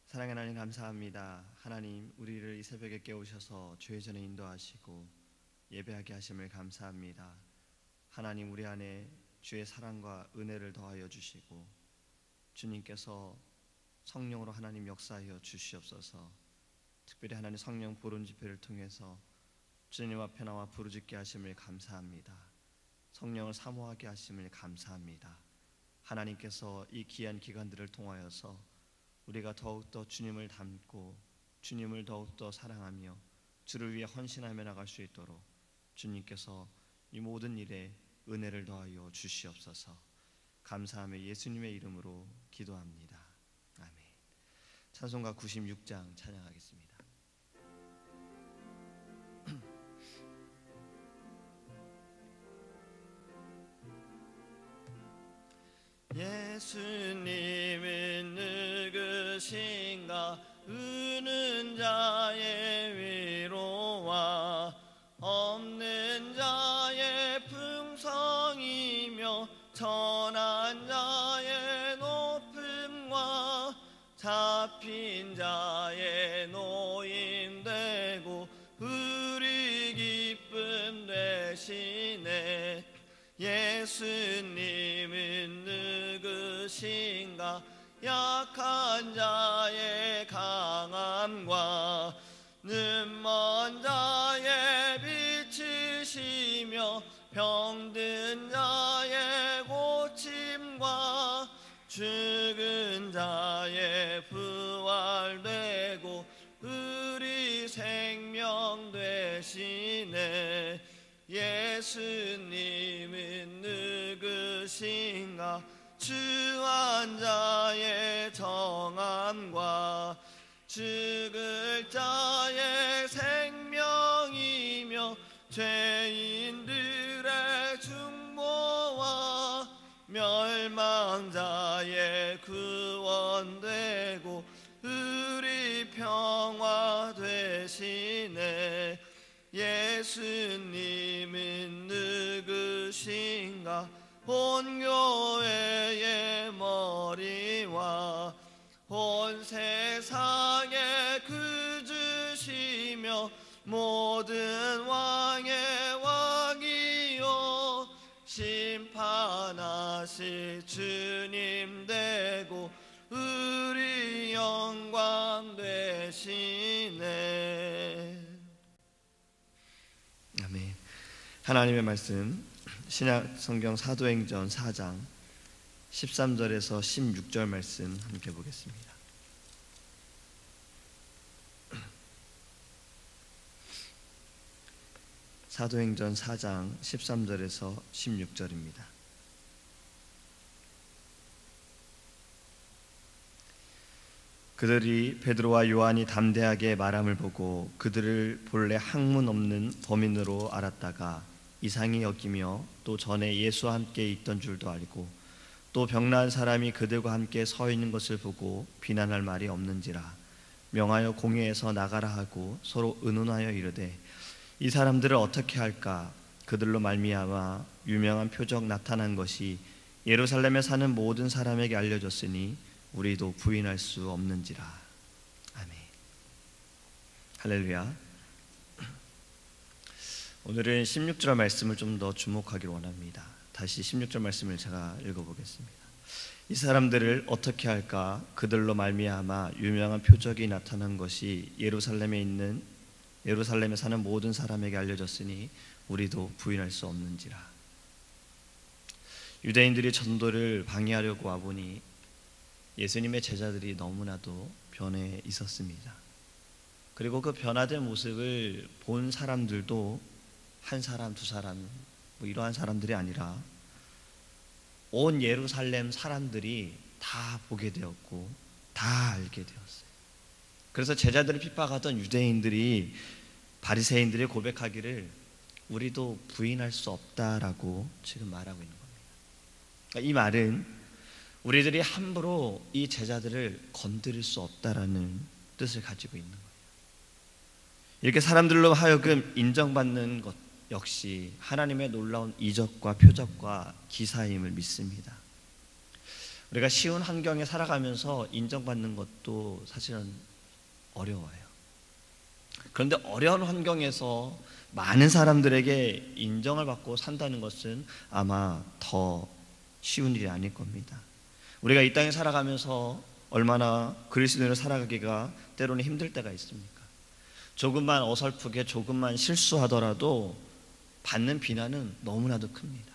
사랑의 하나님 감사합니다. 하나님 우리를 이 새벽에 깨우셔서 주의 전에 인도하시고 예배하게 하심을 감사합니다. 하나님 우리 안에 주의 사랑과 은혜를 더하여 주시고 주님께서 성령으로 하나님 역사하여 주시옵소서. 특별히 하나님 성령 보름 집회를 통해서 주님 앞에 나와 부르짖게 하심을 감사합니다. 성령을 사모하게 하심을 감사합니다. 하나님께서 이 귀한 기간들을 통하여서 우리가 더욱더 주님을 닮고 주님을 더욱더 사랑하며 주를 위해 헌신하며 나갈 수 있도록 주님께서 이 모든 일에 은혜를 더하여 주시옵소서. 감사하며 예수님의 이름으로 기도합니다. 아멘. 찬송가 96장 찬양하겠습니다. 예수님은 누구신가? 우는 자의 위로와 없는 자의 풍성이며 천한 자의 높음과 잡힌 자의 노임되고 우리 기쁨 되시네. 예수님은 누구신가? 약한 자의 강함과 눈먼 자의 빛이시며 병든 자의 고침과 죽은 자의 부활되고 우리 생명 되시네. 예수님은 누구신가? 주한 자의 정함과 죽을 자의 생명이며 죄인들의 중보와 멸망자의 구원되고 우리 평화 되시네. 예수님은 누구신가? 온 교회의 머리와 온 세상의 구주시며 모든 왕의 왕이요 심판하실 주님 되고 우리 영광 되시네. 아멘. 하나님의 말씀 신약 성경 사도행전 4장 13절에서 16절 말씀 함께 보겠습니다. 사도행전 4장 13절에서 16절입니다. 그들이 베드로와 요한이 담대하게 말함을 보고 그들을 본래 학문 없는 범인으로 알았다가 이상히 여기며 또 전에 예수와 함께 있던 줄도 알고 또 병나은 사람이 그들과 함께 서 있는 것을 보고 비난할 말이 없는지라 명하여 공회에서 나가라 하고 서로 의논하여 이르되 이 사람들을 어떻게 할까? 그들로 말미암아 유명한 표적 나타난 것이 예루살렘에 사는 모든 사람에게 알려졌으니 우리도 부인할 수 없는지라. 아멘. 할렐루야. 오늘은 16절 말씀을 좀 더 주목하기를 원합니다. 다시 16절 말씀을 제가 읽어보겠습니다. 이 사람들을 어떻게 할까? 그들로 말미암아 유명한 표적이 나타난 것이 예루살렘에 사는 모든 사람에게 알려졌으니 우리도 부인할 수 없는지라. 유대인들이 전도를 방해하려고 와보니 예수님의 제자들이 너무나도 변해 있었습니다. 그리고 그 변화된 모습을 본 사람들도 한 사람, 두 사람 뭐 이러한 사람들이 아니라 온 예루살렘 사람들이 다 보게 되었고 다 알게 되었어요. 그래서 제자들을 핍박하던 유대인들이 바리새인들이 고백하기를 우리도 부인할 수 없다라고 지금 말하고 있는 겁니다. 이 말은 우리들이 함부로 이 제자들을 건드릴 수 없다라는 뜻을 가지고 있는 거예요. 이렇게 사람들로 하여금 인정받는 것 역시 하나님의 놀라운 이적과 표적과 기사임을 믿습니다. 우리가 쉬운 환경에 살아가면서 인정받는 것도 사실은 어려워요. 그런데 어려운 환경에서 많은 사람들에게 인정을 받고 산다는 것은 아마 더 쉬운 일이 아닐 겁니다. 우리가 이 땅에 살아가면서 얼마나 그리스도인으로 살아가기가 때로는 힘들 때가 있습니까? 조금만 어설프게 조금만 실수하더라도 받는 비난은 너무나도 큽니다.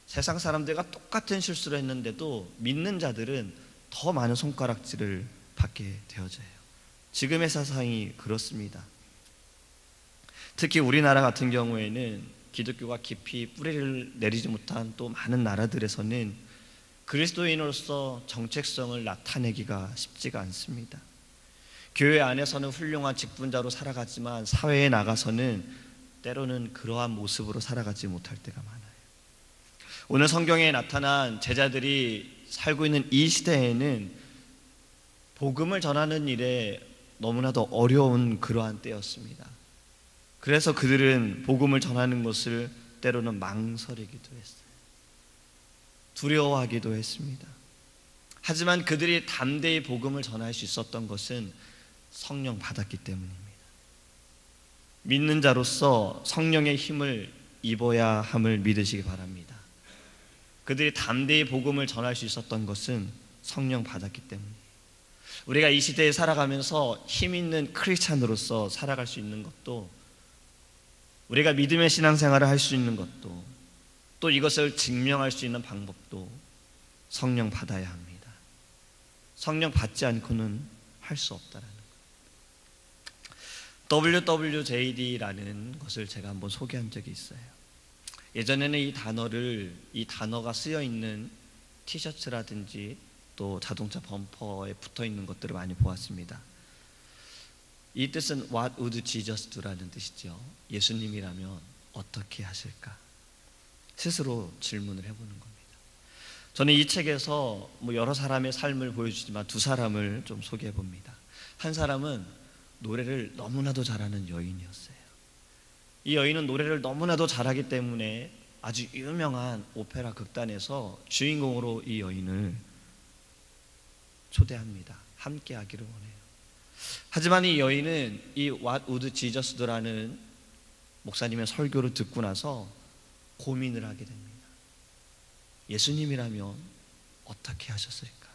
세상 사람들과 똑같은 실수를 했는데도 믿는 자들은 더 많은 손가락질을 받게 되어져요. 지금의 세상이 그렇습니다. 특히 우리나라 같은 경우에는 기독교가 깊이 뿌리를 내리지 못한 또 많은 나라들에서는 그리스도인으로서 정체성을 나타내기가 쉽지가 않습니다. 교회 안에서는 훌륭한 직분자로 살아가지만 사회에 나가서는 때로는 그러한 모습으로 살아가지 못할 때가 많아요. 오늘 성경에 나타난 제자들이 살고 있는 이 시대에는 복음을 전하는 일에 너무나도 어려운 그러한 때였습니다. 그래서 그들은 복음을 전하는 것을 때로는 망설이기도 했어요. 두려워하기도 했습니다. 하지만 그들이 담대히 복음을 전할 수 있었던 것은 성령 받았기 때문입니다. 믿는 자로서 성령의 힘을 입어야 함을 믿으시기 바랍니다. 그들이 담대히 복음을 전할 수 있었던 것은 성령 받았기 때문이에요. 우리가 이 시대에 살아가면서 힘 있는 크리스찬으로서 살아갈 수 있는 것도, 우리가 믿음의 신앙생활을 할 수 있는 것도, 또 이것을 증명할 수 있는 방법도 성령 받아야 합니다. 성령 받지 않고는 할 수 없다라는 거예요. WWJD라는 것을 제가 한번 소개한 적이 있어요. 예전에는 이 단어가 쓰여 있는 티셔츠라든지 또 자동차 범퍼에 붙어 있는 것들을 많이 보았습니다. 이 뜻은 What would Jesus do라는 뜻이죠. 예수님이라면 어떻게 하실까? 스스로 질문을 해보는 겁니다. 저는 이 책에서 여러 사람의 삶을 보여주지만 두 사람을 좀 소개해 봅니다. 한 사람은 노래를 너무나도 잘하는 여인이었어요. 이 여인은 노래를 너무나도 잘하기 때문에 아주 유명한 오페라 극단에서 주인공으로 이 여인을 초대합니다. 함께 하기를 원해요. 하지만 이 여인은 이 What would Jesus do라는 목사님의 설교를 듣고 나서 고민을 하게 됩니다. 예수님이라면 어떻게 하셨을까?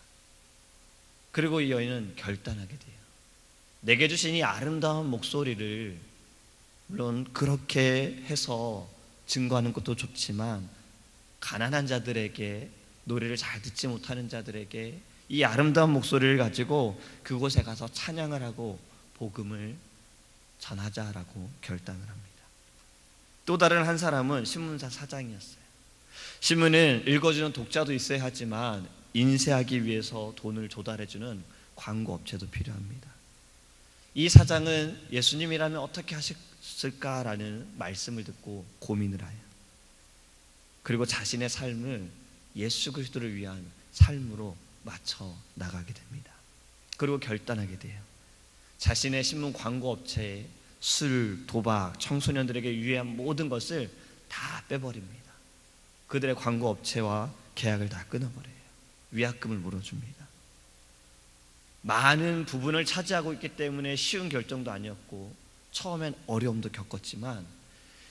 그리고 이 여인은 결단하게 돼요. 내게 주신 이 아름다운 목소리를 물론 그렇게 해서 증거하는 것도 좋지만 가난한 자들에게, 노래를 잘 듣지 못하는 자들에게 이 아름다운 목소리를 가지고 그곳에 가서 찬양을 하고 복음을 전하자라고 결단을 합니다. 또 다른 한 사람은 신문사 사장이었어요. 신문은 읽어주는 독자도 있어야 하지만 인쇄하기 위해서 돈을 조달해주는 광고 업체도 필요합니다. 이 사장은 예수님이라면 어떻게 하셨을까라는 말씀을 듣고 고민을 해요. 그리고 자신의 삶을 예수 그리스도를 위한 삶으로 맞춰 나가게 됩니다. 그리고 결단하게 돼요. 자신의 신문 광고 업체에 술, 도박, 청소년들에게 유해한 모든 것을 다 빼버립니다. 그들의 광고 업체와 계약을 다 끊어버려요. 위약금을 물어줍니다. 많은 부분을 차지하고 있기 때문에 쉬운 결정도 아니었고 처음엔 어려움도 겪었지만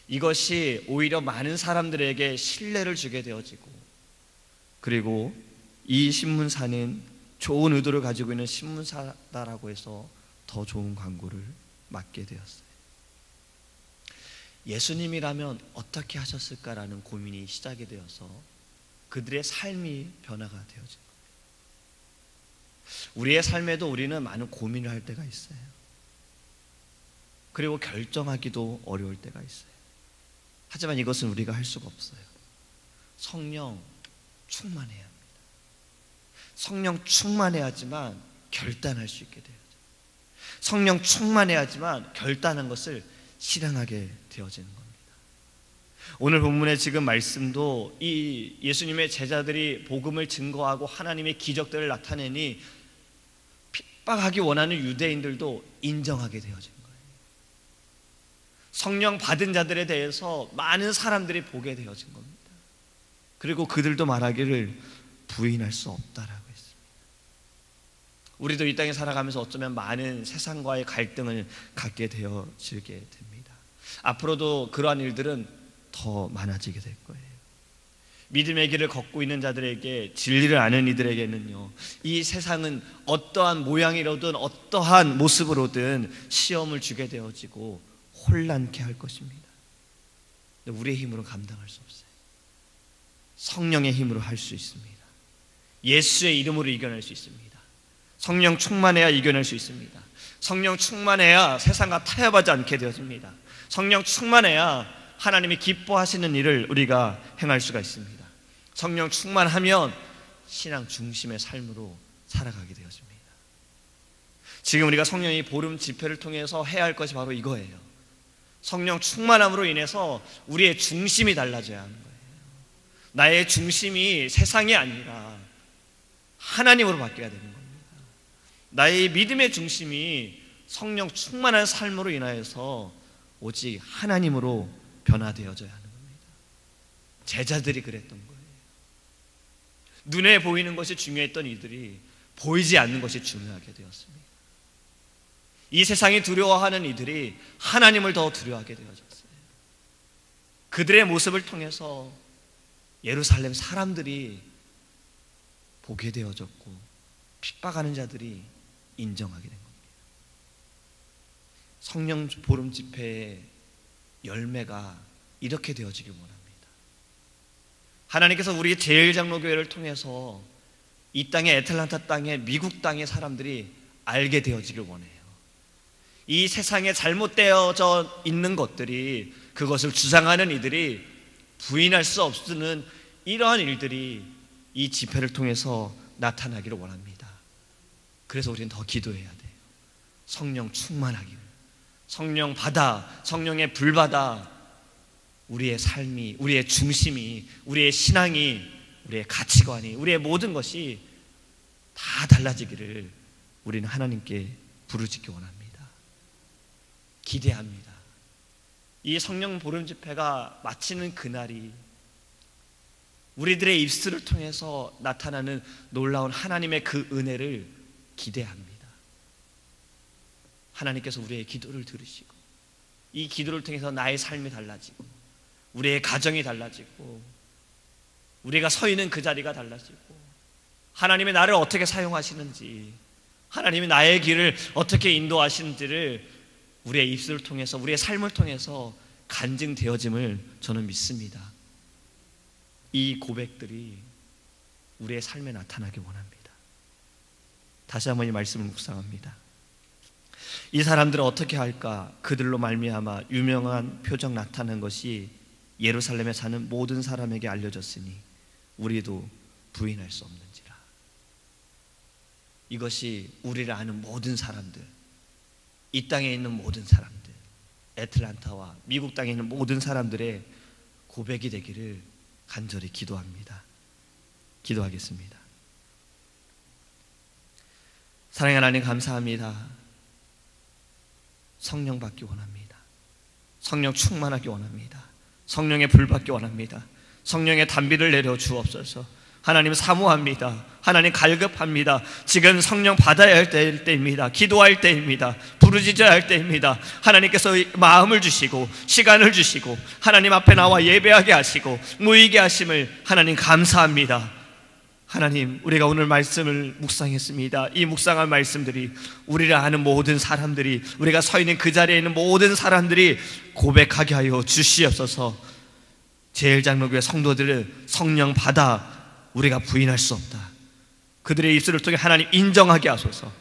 이것이 오히려 많은 사람들에게 신뢰를 주게 되어지고, 그리고 이 신문사는 좋은 의도를 가지고 있는 신문사다라고 해서 더 좋은 광고를 맡게 되었어요. 예수님이라면 어떻게 하셨을까라는 고민이 시작이 되어서 그들의 삶이 변화가 되어진 거예요. 우리의 삶에도 우리는 많은 고민을 할 때가 있어요. 그리고 결정하기도 어려울 때가 있어요. 하지만 이것은 우리가 할 수가 없어요. 성령 충만해야 합니다. 성령 충만해야지만 결단할 수 있게 돼요. 성령 충만해야지만 결단한 것을 실행하게 되어지는 겁니다. 오늘 본문의 지금 말씀도 이 예수님의 제자들이 복음을 증거하고 하나님의 기적들을 나타내니 핍박하기 원하는 유대인들도 인정하게 되어진 거예요. 성령 받은 자들에 대해서 많은 사람들이 보게 되어진 겁니다. 그리고 그들도 말하기를 부인할 수 없다라고 했습니다. 우리도 이 땅에 살아가면서 어쩌면 많은 세상과의 갈등을 갖게 되어지게 됩니다. 앞으로도 그러한 일들은 더 많아지게 될 거예요. 믿음의 길을 걷고 있는 자들에게, 진리를 아는 이들에게는요, 이 세상은 어떠한 모양이로든 어떠한 모습으로든 시험을 주게 되어지고 혼란케 할 것입니다. 근데 우리의 힘으로 감당할 수 없어요. 성령의 힘으로 할 수 있습니다. 예수의 이름으로 이겨낼 수 있습니다. 성령 충만해야 이겨낼 수 있습니다. 성령 충만해야 세상과 타협하지 않게 되어집니다. 성령 충만해야 하나님이 기뻐하시는 일을 우리가 행할 수가 있습니다. 성령 충만하면 신앙 중심의 삶으로 살아가게 되어집니다. 지금 우리가 성령의 보름 집회를 통해서 해야 할 것이 바로 이거예요. 성령 충만함으로 인해서 우리의 중심이 달라져야 하는 거예요. 나의 중심이 세상이 아니라 하나님으로 바뀌어야 되는 겁니다. 나의 믿음의 중심이 성령 충만한 삶으로 인하여서 오직 하나님으로 변화되어져야 하는 겁니다. 제자들이 그랬던 거예요. 눈에 보이는 것이 중요했던 이들이 보이지 않는 것이 중요하게 되었습니다. 이 세상이 두려워하는 이들이 하나님을 더 두려워하게 되어졌어요. 그들의 모습을 통해서 예루살렘 사람들이 보게 되어졌고 핍박하는 자들이 인정하게 된 겁니다. 성령 보름 집회의 열매가 이렇게 되어지길 원합니다. 하나님께서 우리 제일장로교회를 통해서 이 땅의 애틀란타 땅의 미국 땅의 사람들이 알게 되어지길 원해요. 이 세상에 잘못되어져 있는 것들이, 그것을 주장하는 이들이 부인할 수 없는 이러한 일들이 이 집회를 통해서 나타나기를 원합니다. 그래서 우리는 더 기도해야 돼요. 성령 충만하기를, 성령 받아, 성령의 불 받아 우리의 삶이, 우리의 중심이, 우리의 신앙이, 우리의 가치관이, 우리의 모든 것이 다 달라지기를 우리는 하나님께 부르짖기 원합니다. 기대합니다. 이 성령 보름 집회가 마치는 그날이 우리들의 입술을 통해서 나타나는 놀라운 하나님의 그 은혜를 기대합니다. 하나님께서 우리의 기도를 들으시고 이 기도를 통해서 나의 삶이 달라지고 우리의 가정이 달라지고 우리가 서 있는 그 자리가 달라지고 하나님이 나를 어떻게 사용하시는지, 하나님이 나의 길을 어떻게 인도하시는지를 우리의 입술을 통해서, 우리의 삶을 통해서 간증되어짐을 저는 믿습니다. 이 고백들이 우리의 삶에 나타나기 원합니다. 다시 한번 이 말씀을 묵상합니다. 이 사람들은 어떻게 할까? 그들로 말미암아 유명한 표적 나타난 것이 예루살렘에 사는 모든 사람에게 알려졌으니 우리도 부인할 수 없는지라. 이것이 우리를 아는 모든 사람들, 이 땅에 있는 모든 사람들, 애틀란타와 미국 땅에 있는 모든 사람들의 고백이 되기를 간절히 기도합니다. 기도하겠습니다. 사랑의 하나님 감사합니다. 성령 받기 원합니다. 성령 충만하기 원합니다. 성령의 불 받기 원합니다. 성령의 단비를 내려 주옵소서. 하나님 사모합니다. 하나님 갈급합니다. 지금 성령 받아야 할 때입니다. 기도할 때입니다. 부르짖어야 할 때입니다. 하나님께서 마음을 주시고 시간을 주시고 하나님 앞에 나와 예배하게 하시고 모이게 하심을 하나님 감사합니다. 하나님, 우리가 오늘 말씀을 묵상했습니다. 이 묵상한 말씀들이 우리를 아는 모든 사람들이, 우리가 서 있는 그 자리에 있는 모든 사람들이 고백하게 하여 주시옵소서. 제일장로교회 성도들을 성령 받아 우리가 부인할 수 없다. 그들의 입술을 통해 하나님 인정하게 하소서.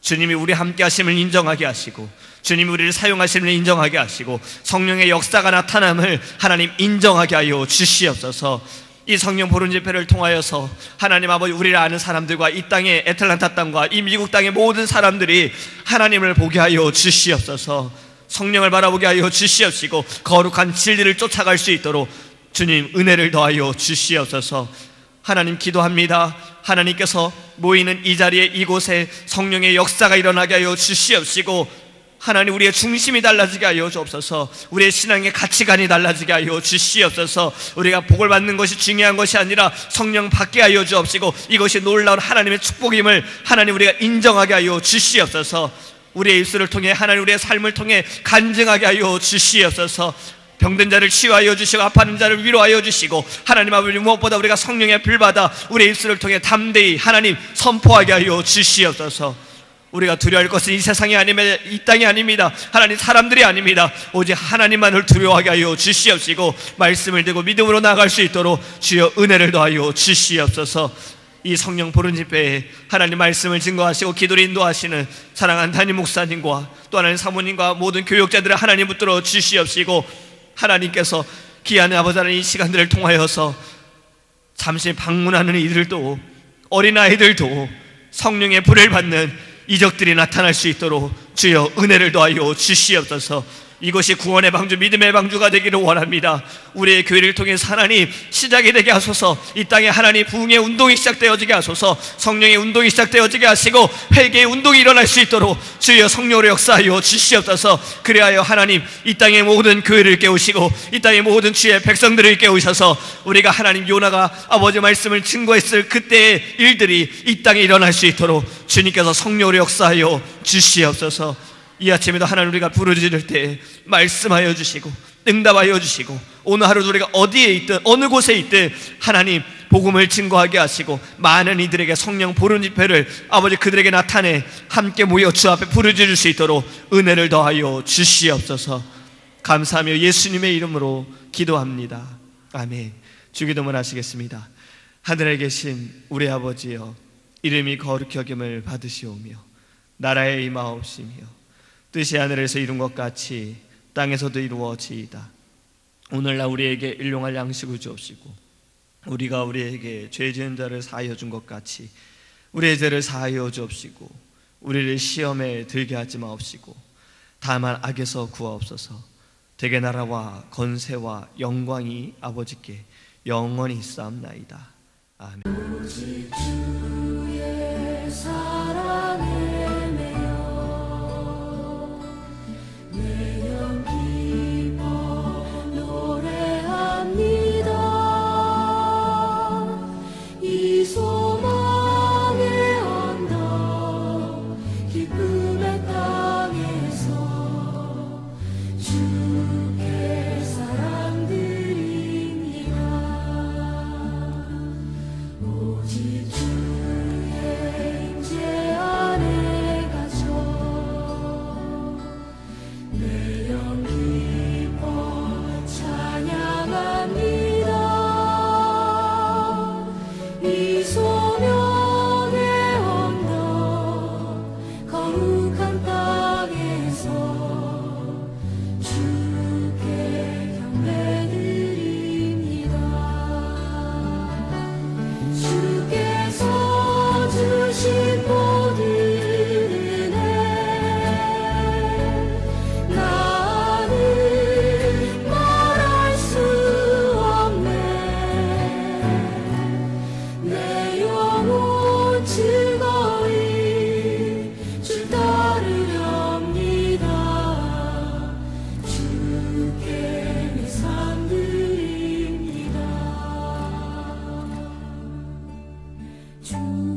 주님이 우리 함께 하심을 인정하게 하시고 주님이 우리를 사용하심을 인정하게 하시고 성령의 역사가 나타남을 하나님 인정하게 하여 주시옵소서. 이 성령 보름 집회를 통하여서 하나님 아버지, 우리를 아는 사람들과 이 땅의 애틀란타 땅과 이 미국 땅의 모든 사람들이 하나님을 보게 하여 주시옵소서. 성령을 바라보게 하여 주시옵시고 거룩한 진리를 쫓아갈 수 있도록 주님 은혜를 더하여 주시옵소서. 하나님 기도합니다. 하나님께서 모이는 이 자리에, 이곳에 성령의 역사가 일어나게 하여 주시옵시고 하나님 우리의 중심이 달라지게 하여 주옵소서. 우리의 신앙의 가치관이 달라지게 하여 주시옵소서. 우리가 복을 받는 것이 중요한 것이 아니라 성령 받게 하여 주옵시고 이것이 놀라운 하나님의 축복임을 하나님 우리가 인정하게 하여 주시옵소서. 우리의 입술을 통해 하나님 우리의 삶을 통해 간증하게 하여 주시옵소서. 병든 자를 치유하여 주시고 아파하는 자를 위로하여 주시고 하나님 아버지 무엇보다 우리가 성령의 불받아 우리의 입술을 통해 담대히 하나님 선포하게 하여 주시옵소서. 우리가 두려워할 것은 이 세상이 아니면 이 땅이 아닙니다. 하나님 사람들이 아닙니다. 오직 하나님만을 두려워하게 하여 주시옵시고 말씀을 듣고 믿음으로 나아갈 수 있도록 주여 은혜를 더하여 주시옵소서. 이 성령 보른 집회에 하나님 말씀을 증거하시고 기도를 인도하시는 사랑하는 담임 목사님과 또 하나님 사모님과 모든 교육자들을 하나님 붙들어 주시옵시고 하나님께서 귀한 아버지 하나님 이 시간들을 통하여서 잠시 방문하는 이들도 어린아이들도 성령의 불을 받는 이적들이 나타날 수 있도록 주여 은혜를 더하여 주시옵소서. 이것이 구원의 방주 믿음의 방주가 되기를 원합니다. 우리의 교회를 통해서 하나님 시작이 되게 하소서. 이 땅에 하나님 부흥의 운동이 시작되어지게 하소서. 성령의 운동이 시작되어지게 하시고 회개의 운동이 일어날 수 있도록 주여 성령으로 역사하여 주시옵소서. 그리하여 하나님 이 땅의 모든 교회를 깨우시고 이 땅의 모든 주의 백성들을 깨우셔서 우리가 하나님 요나가 아버지 말씀을 증거했을 그때의 일들이 이 땅에 일어날 수 있도록 주님께서 성령으로 역사하여 주시옵소서. 이 아침에도 하나님 우리가 부르짖을 때 말씀하여 주시고 응답하여 주시고 오늘 하루도 우리가 어디에 있든 어느 곳에 있든 하나님 복음을 증거하게 하시고 많은 이들에게 성령 보른 집회를 아버지 그들에게 나타내 함께 모여 주 앞에 부르짖을 수 있도록 은혜를 더하여 주시옵소서. 감사하며 예수님의 이름으로 기도합니다. 아멘. 주기도문 하시겠습니다. 하늘에 계신 우리 아버지여, 이름이 거룩히 여김을 받으시오며 나라에 임하옵시며 뜻이 하늘에서 이룬 것 같이 땅에서도 이루어지이다. 오늘날 우리에게 일용할 양식을 주옵시고 우리가 우리에게 죄 지은 자를 사하여 준 것 같이 우리의 죄를 사하여 주옵시고 우리를 시험에 들게 하지 마옵시고 다만 악에서 구하옵소서. 대개 나라와 건세와 영광이 아버지께 영원히 있사옵나이다. 아멘. 오직 주의 사랑에 주